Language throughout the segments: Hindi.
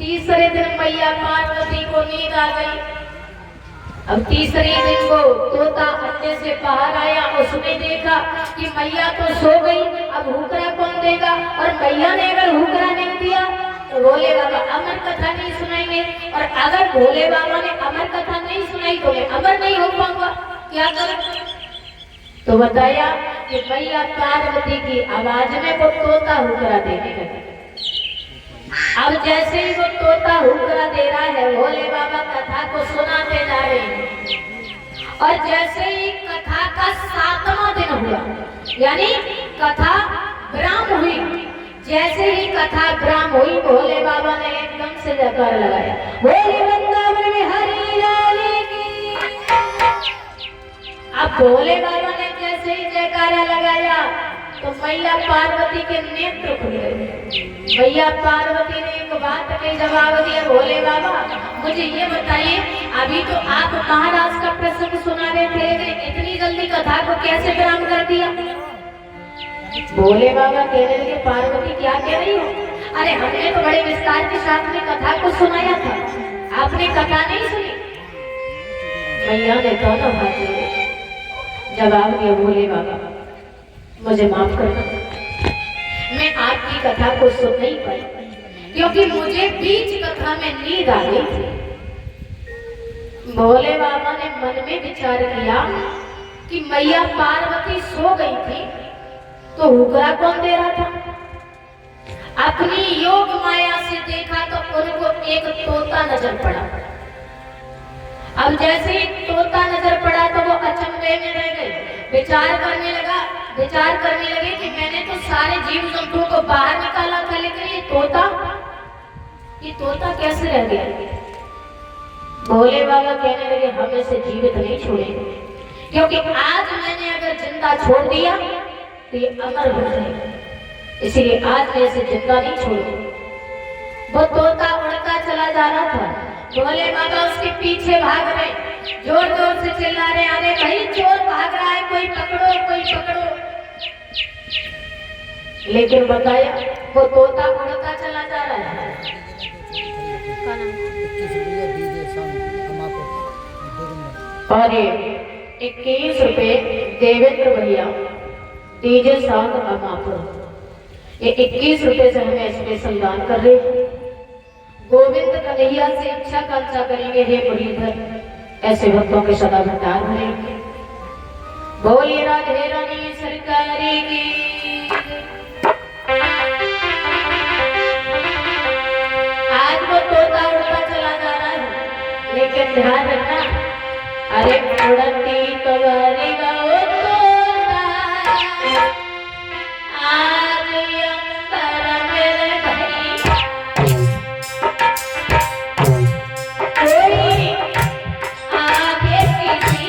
तीसरे दिन मैया पार्वती को नींद आ गई। अब तीसरे दिन को तोता अंडे से बाहर आया, उसने देखा कि मैया तो सो गई, अब हुकरा कौन देगा। और मैया ने अगर हुकरा नहीं दिया तो भोले बाबा अमर कथा नहीं सुनाएंगे, और अगर भोले बाबा ने अमर कथा नहीं सुनाई तो मैं अमर नहीं हो पाऊंगा, क्या करूं। तो बताया कि मैया पार्वती की आवाज में वो तोता हुकरा देने लगा। अब जैसे ही वो तोता हुकरा दे रहा है, भोले बाबा कथा को सुनाते जा रहे हैं। और जैसे ही कथा का 7वां दिन हुआ, यानी कथा विराम हुई, जैसे ही कथा विराम हुई, भोले बाबा ने एकदम से जयकार लगाया, बोले वृंदावन में हरि लाल की। अब भोले बाबा ने जैसे ही जयकारा लगाया तो मैया पार्वती के नेत्र खुल गए। मैया पार्वती ने एक बात का जवाब दिया, भोले बाबा मुझे ये बताइए, अभी तो आप महाराज का प्रसंग सुना रहे थे, इतनी जल्दी कथा को कैसे विराम कर दिया। भोले बाबा कहने लगे, पार्वती क्या कह रही हो? अरे हमने तो बड़े विस्तार के साथ में कथा को सुनाया था, आपने कथा नहीं सुनी। मैया ने दोनों हाथ जवाब दिया, भोले बाबा मुझे माफ करना, मैं आपकी कथा को सुन नहीं पाई, क्योंकि मुझे बीच कथा में नींद आ गई थी। भोले बाबा ने मन में विचार किया कि मैया पार्वती सो गई थी तो हुकरा कौन दे रहा था। अपनी योग माया से देखा तो उनको एक तोता नजर पड़ा। अब जैसे ही तोता नजर पड़ा तो वो अचंभे में रह गए, विचार करने लगे कि मैंने तो सारे जीव जंतुओं को बाहर निकाला था, लेकिन ये तोता कैसे रह गया। भोले बाबा कहने लगे, हम इसे जीवित नहीं छोड़ेंगे, क्योंकि आज मैंने अगर जिंदा छोड़ दिया तो ये अमर हो जाएगा, इसलिए आज मैं इसे जिंदा नहीं छोड़ूंगा। वो तोता उड़ता चला जा रहा था, भोले बाबा उसके पीछे भाग रहे, जोर जोर से चिल्ला रहे, अरे भाई चोर भाग रहा है, कोई पकड़ो कोई पकड़ो। लेकिन बताया वो तोता उड़ता चला जा रहा है। और ये 21 रुपए देवेंद्र भैया दीजिए साथ अमापुर, ये 21 रुपए से हमें स्पेशल दान कर रहे हैं। गोविंद कन्हैया से इच्छा कांक्षा करेंगे, हे मुरलीधर ऐसे भक्तों के सदा भंडार भरेंगे। बोलिए राधे रानी सरकार की। आज वो तोता उड़ता चला जा रहा है, लेकिन ध्यान रखना, अरे उड़ती कवारी का वो तोता आज अंतर मेरे भैया, कोई आगे किसी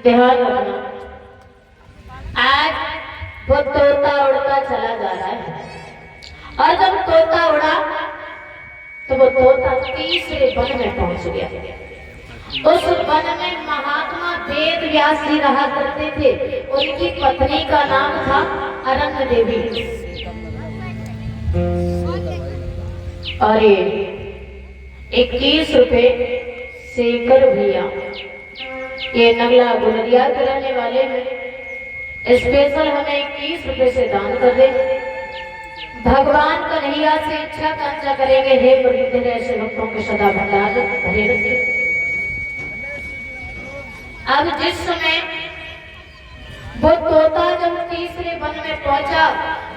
ध्यान रखना, आज वो तोता उड़ता चला जा रहा है, और जब तोता उड़ा तो वो तोता तीसरे वन में पहुंच गया। उस वन में महात्मा वेद व्यास जी रहा करते थे। उनकी पत्नी का नाम था अरण्य देवी। और 21 रुपए शेखर भैया, ये नगला गुलरिया के रहने वाले हैं, स्पेशल हमें 21 रुपए से दान कर दे। भगवान कन्हैया से इच्छा कांक्षा करेंगे, हे मुरीद ऐसे भक्तों के सदा भंडार भरे रखे। अब जिस समय वो तोता जब तीसरे वन में पहुंचा,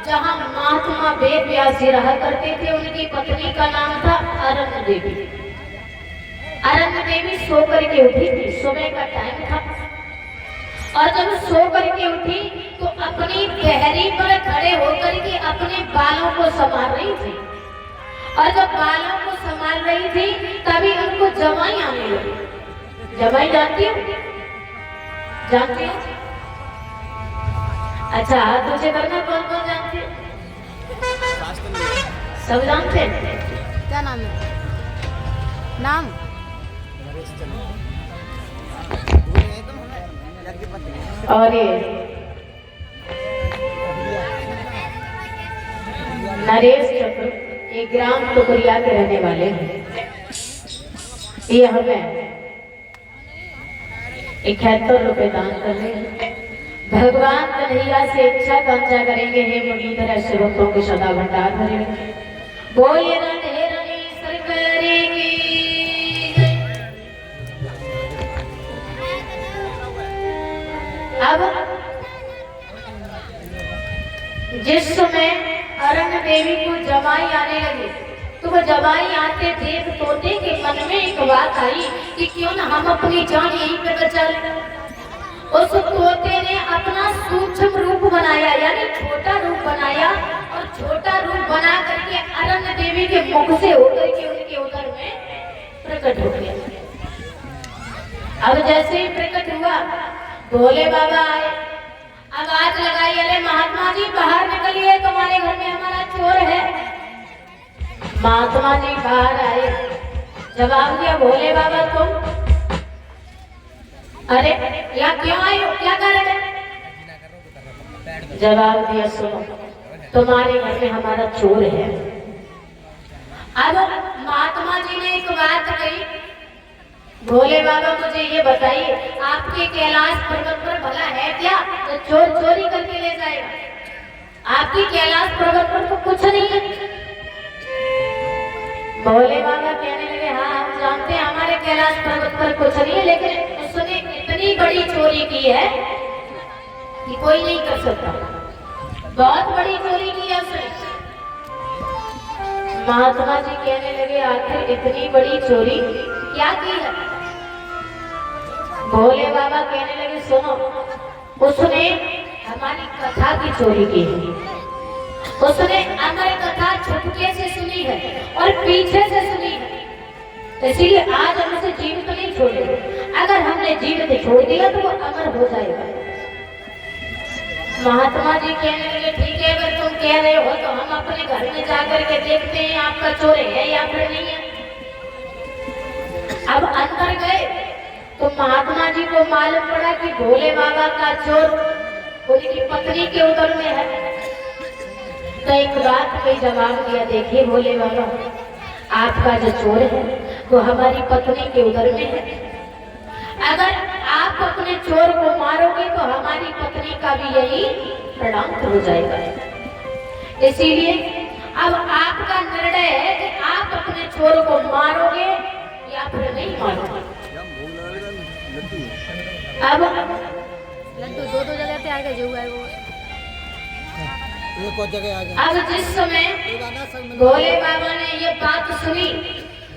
जहां महात्मा वेद व्यास जी रहा करते थे, उनकी पत्नी का नाम था अरण्य देवी। अरण्य देवी सो करके उठी थी, सुबह का टाइम था, और जब सो करके उठी तो अपनी पहरी पर खड़े होकर के अपने बालों को संभाल रही थी। और जब बालों को संभाल रही थी तभी उनको जमाई आने लगी। जमाई जानती हो? जानती हो? अच्छा, हाथ ऊंचे करना। कौन कौन जानते हो? सब जानते हैं। क्या नाम है? नाम और ये नरेश चक्र, ये ग्राम टुकरिया के रहने वाले हैं। ये हमें 71 रुपए दान कर रहे हैं। भगवान कन्हैया से इच्छा कांक्षा करेंगे, हे मुरलीधर ऐसे भक्तों के सदा भंडार भरे रखे। बोलिए राधे रानी सरकार की। अब जिस समय अरण्य देवी को जमाई आने लगे तो वो जमाई आते देख तोते के मन में एक बात आई कि क्यों ना हम अपनी जान यहीं पे बचा लें। उस तोते ने अपना सूक्ष्म रूप बनाया, यानी छोटा रूप बनाया, और छोटा रूप बना करके अरण्य देवी के मुख से होकर के उनके उदर में प्रकट हो गया। अब जैसे ही प्रकट हुआ, भोले बाबा आए, आवाज लगाई, अरे महात्मा जी बाहर निकलिए, तुम्हारे घर में हमारा चोर है। महात्मा जी बाहर आए, जवाब दिया, भोले बाबा तुम? अरे यहाँ क्यों आए हो, क्या कारण है? जवाब दिया, सुनो, तुम्हारे घर में हमारा चोर है। अब महात्मा जी ने एक बात कही, भोले बाबा मुझे ये बताइए, आपके कैलाश पर्वत पर भला है क्या तो चोर चोरी करके ले जाएगा? आपकी कैलाश पर्वत पर तो कुछ नहीं है। भोले बाबा कहने लगे, हाँ हम जानते हैं हमारे कैलाश पर्वत पर कुछ नहीं है, लेकिन उसने इतनी बड़ी चोरी की है कि कोई नहीं कर सकता। बहुत बड़ी चोरी की है उसने। महात्मा जी कहने लगे, आखिर इतनी बड़ी चोरी क्या की है? भोले बाबा कहने लगे, सुनो, उसने हमारी कथा की चोरी की है। उसने अमर कथा छुपके से सुनी है और पीछे से सुनी है, इसलिए आज हम उसे जीवित नहीं छोड़ेंगे। अगर हमने जीवित छोड़ दिया तो वो अमर हो जाएगा। महात्मा जी कहने लगे, ठीक है, अगर तुम कह रहे हो तो हम अपने घर में जाकर के देखते हैं आपका चोर है या फिर नहीं है। अब अंदर गए तो महात्मा जी को मालूम पड़ा कि भोले बाबा का चोर उनकी पत्नी के उदर में है। तो एक बात पे जवाब दिया, देखिए भोले बाबा, आपका जो चोर है वो हमारी पत्नी के उदर में है। अगर आप अपने चोर को मारोगे तो हमारी पत्नी का भी यही परिणाम हो जाएगा। इसीलिए अब आपका निर्णय है कि आप अपने चोर को मारोगे या फिर नहीं मारोगे। अब लड्डू दो जगह पे आएगा, जो है वो अब जिस समय भोले बाबा ने ये बात सुनी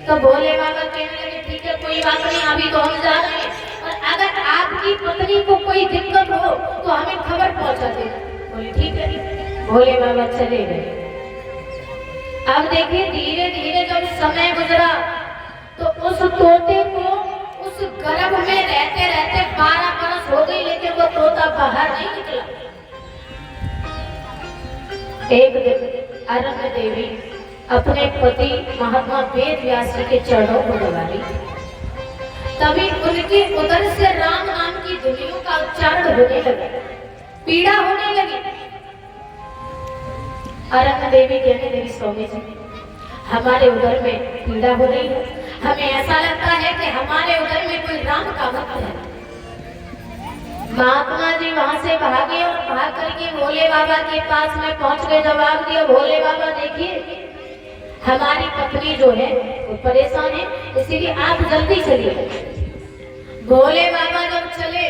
तो भोले बाबा कहने लगे, ठीक है कोई बात नहीं, अभी तो हम जा रहे हैं, और अगर आपकी पत्नी को कोई दिक्कत हो तो हमें खबर पहुंचा देना। बोले ठीक है। भोले बाबा चले गए। अब देखिए धीरे धीरे जब समय गुजरा तो उस तोते को उस गर्भ में रहते रहते 12 बरस हो गई, लेकिन वो तोता बाहर नहीं निकला। एक दिन अरण्य देवी अपने पति महात्मा वेद व्यास जी के चरणों को दबा ली। तभी उनके उदर से राम नाम की ध्वनियों का उच्चारण होने लगा, पीड़ा होने लगी। अरण्य देवी कहने लगी, स्वामी जी हमारे उदर में पीड़ा हो रही है, हमें ऐसा लगता है कि हमारे उदर में कोई राम का भक्त है। महात्मा जी वहां से भागे और भाग करके भोले बाबा के पास में पहुंच गए। जवाब दिया, भोले बाबा देखिए हमारी पत्नी जो है वो परेशान है, इसीलिए आप जल्दी चलिए। भोले बाबा जब चले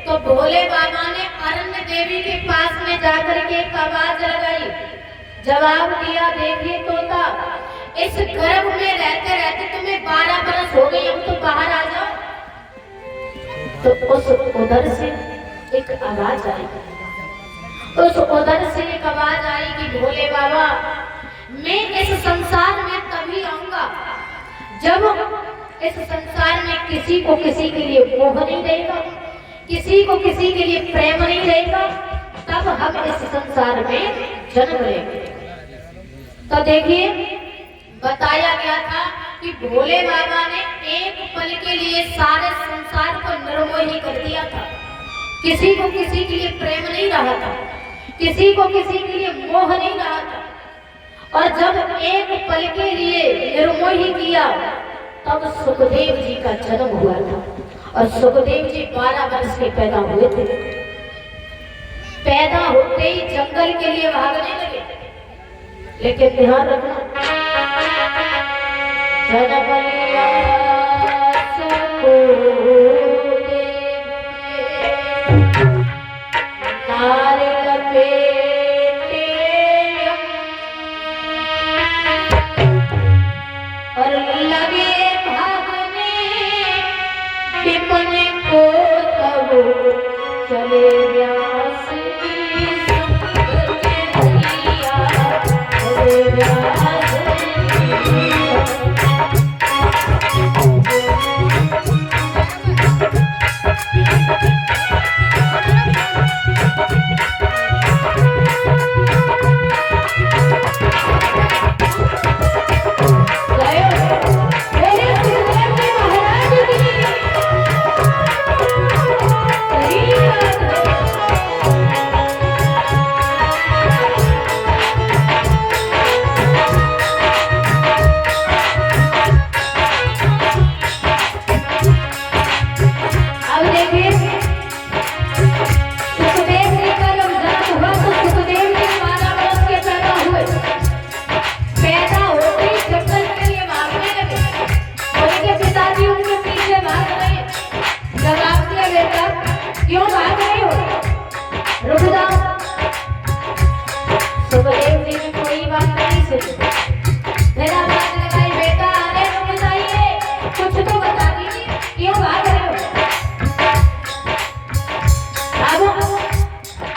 तो भोले बाबा ने अरण्य देवी के पास में जाकर के एक आवाज लगाई, जवाब दिया, देखिए तोता इस गर्भ में रहते रहते तुम्हें 12 बरस हो गए, अब तो बाहर आ जाओ। तो उस उधर से एक आवाज आई, उस उधर से एक आवाज आई कि भोले बाबा मैं इस संसार में तभी आऊंगा जब इस संसार में किसी को किसी के लिए मोह नहीं रहेगा, किसी को किसी के लिए प्रेम नहीं रहेगा, तब हम इस संसार में जन्म लेंगे। तो देखिए बताया गया था कि भोले बाबा ने एक पल के लिए सारे संसार को निर्मोही कर दिया था, किसी को किसी के लिए प्रेम नहीं रहा था, किसी को किसी के लिए मोह नहीं रहा था। और जब एक पल के लिए निर्मोही किया तब सुखदेव जी का जन्म हुआ था। और सुखदेव जी 12 वर्ष के पैदा हुए थे। पैदा होते ही जंगल के लिए भागने लगे, लेकिन ध्यान रखना जनबलिया और लगे भागने विपने को तब चले व्यास की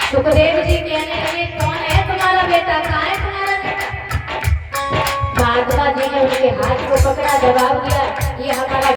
सुखदेव जी कहने लगे, कौन है तुम्हारा बेटा, कहाँ है तुम्हारा बेटा? महात्मा जी ने उनके हाथ को पकड़ा, जवाब दिया, ये हमारा